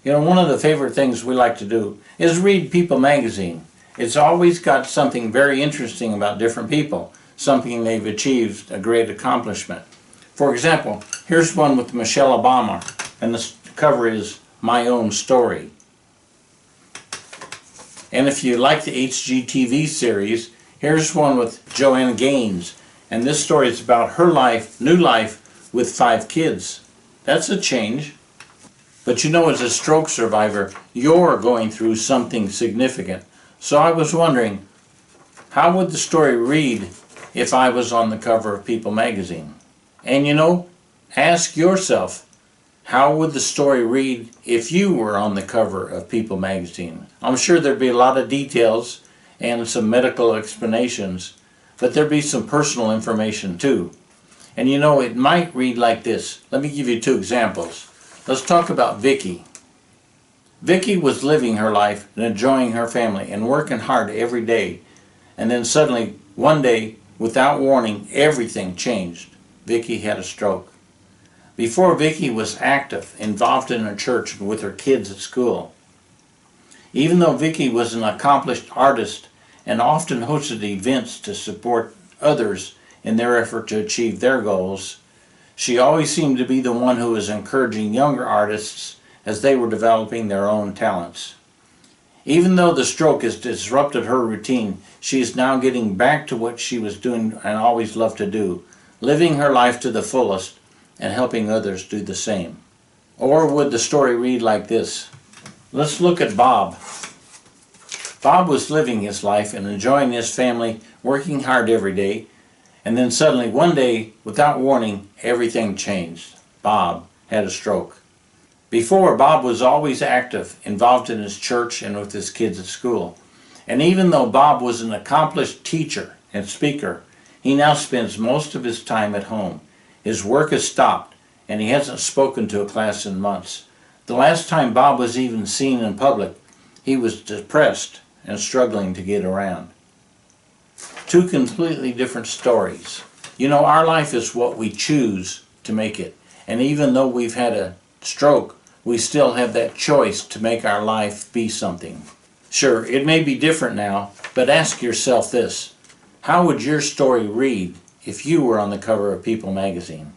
You know, one of the favorite things we like to do is read People magazine. It's always got something very interesting about different people, something they've achieved, a great accomplishment. For example, here's one with Michelle Obama, and the cover is My Own Story. And if you like the HGTV series, here's one with Joanna Gaines, and this story is about her life, new life, with 5 kids. That's a change. But you know, as a stroke survivor, you're going through something significant. So I was wondering, how would the story read if I was on the cover of People magazine? And you know, ask yourself, how would the story read if you were on the cover of People magazine? I'm sure there'd be a lot of details and some medical explanations, but there'd be some personal information too. And you know, it might read like this. Let me give you 2 examples. Let's talk about Vicky. Vicky was living her life and enjoying her family and working hard every day. And then suddenly, one day, without warning, everything changed. Vicky had a stroke. Before, Vicky was active, involved in her church and with her kids at school. Even though Vicky was an accomplished artist and often hosted events to support others in their effort to achieve their goals, she always seemed to be the one who was encouraging younger artists as they were developing their own talents. Even though the stroke has disrupted her routine, she is now getting back to what she was doing and always loved to do, living her life to the fullest and helping others do the same. Or would the story read like this? Let's look at Bob. Bob was living his life and enjoying his family, working hard every day, and then suddenly, one day, without warning, everything changed. Bob had a stroke. Before, Bob was always active, involved in his church and with his kids at school. And even though Bob was an accomplished teacher and speaker, he now spends most of his time at home. His work has stopped, and he hasn't spoken to a class in months. The last time Bob was even seen in public, he was depressed and struggling to get around. 2 completely different stories. You know, our life is what we choose to make it. And even though we've had a stroke, we still have that choice to make our life be something. Sure, it may be different now, but ask yourself this. How would your story read if you were on the cover of People magazine?